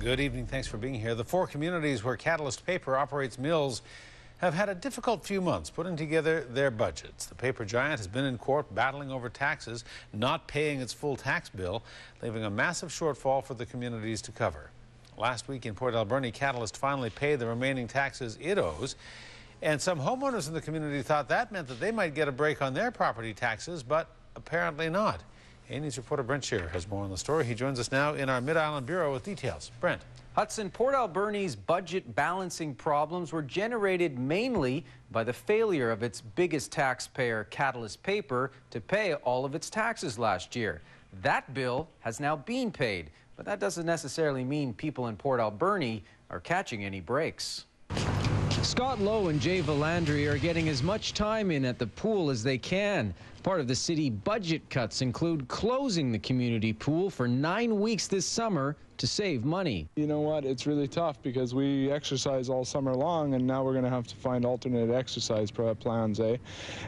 Good evening. Thanks for being here. The 4 communities where Catalyst Paper operates mills have had a difficult few months putting together their budgets. The paper giant has been in court battling over taxes, not paying its full tax bill, leaving a massive shortfall for the communities to cover. Last week in Port Alberni, Catalyst finally paid the remaining taxes it owes, and some homeowners in the community thought that meant that they might get a break on their property taxes, but apparently not. A-News reporter Brent Shearer has more on the story. He joins us now in our Mid-Island Bureau with details. Brent. Hudson, Port Alberni's budget balancing problems were generated mainly by the failure of its biggest taxpayer, Catalyst Paper, to pay all of its taxes last year. That bill has now been paid, but that doesn't necessarily mean people in Port Alberni are catching any breaks. Scott Lowe and Jay Valandry are getting as much time in at the pool as they can. Part of the city budget cuts include closing the community pool for 9 weeks this summer to save money. You know what? It's really tough because we exercise all summer long, and now we're going to have to find alternate exercise plans, eh?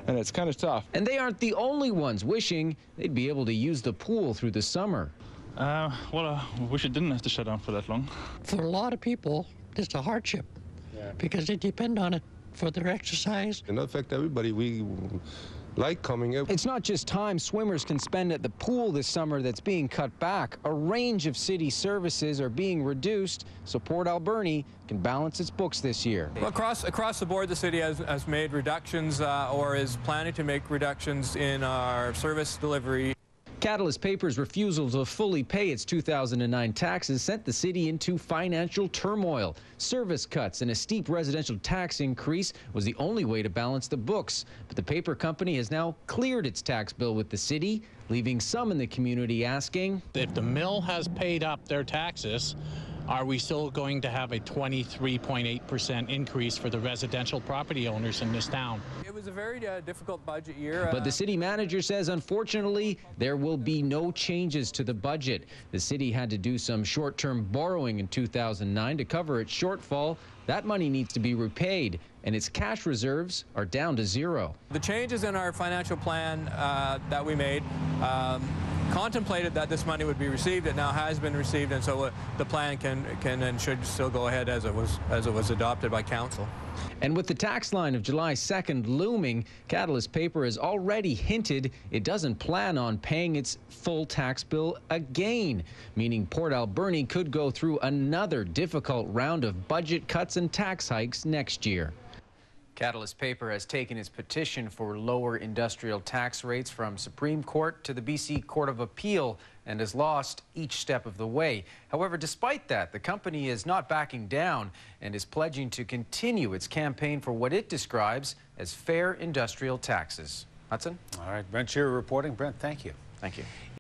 And it's kind of tough. And they aren't the only ones wishing they'd be able to use the pool through the summer. I wish it didn't have to shut down for that long. For a lot of people, it's a hardship because they depend on it for their exercise. It'll affect everybody. We like coming out. It's not just time swimmers can spend at the pool this summer that's being cut back. A range of city services are being reduced so Port Alberni can balance its books this year. Well, across the board, the city has made reductions or is planning to make reductions in our service delivery. Catalyst Paper's refusal to fully pay its 2009 taxes sent the city into financial turmoil. Service cuts and a steep residential tax increase was the only way to balance the books. But the paper company has now cleared its tax bill with the city, leaving some in the community asking, if the mill has paid up their taxes, are we still going to have a 23.8% increase for the residential property owners in this town? It was a very difficult budget year. But the city manager says, unfortunately, there will be no changes to the budget. The city had to do some short-term borrowing in 2009 to cover its shortfall. That money needs to be repaid, and its cash reserves are down to zero. The changes in our financial plan that we made contemplated that this money would be received. It now has been received, and so the plan can and should still go ahead as it was adopted by council. And with the tax line of July 2nd looming, Catalyst Paper has already hinted it doesn't plan on paying its full tax bill again, meaning Port Alberni could go through another difficult round of budget cuts and tax hikes next year. Catalyst Paper has taken its petition for lower industrial tax rates from Supreme Court to the BC Court of Appeal and has lost each step of the way. However, despite that, the company is not backing down and is pledging to continue its campaign for what it describes as fair industrial taxes. Hudson? All right, Brent Shearer reporting. Brent, thank you. Thank you.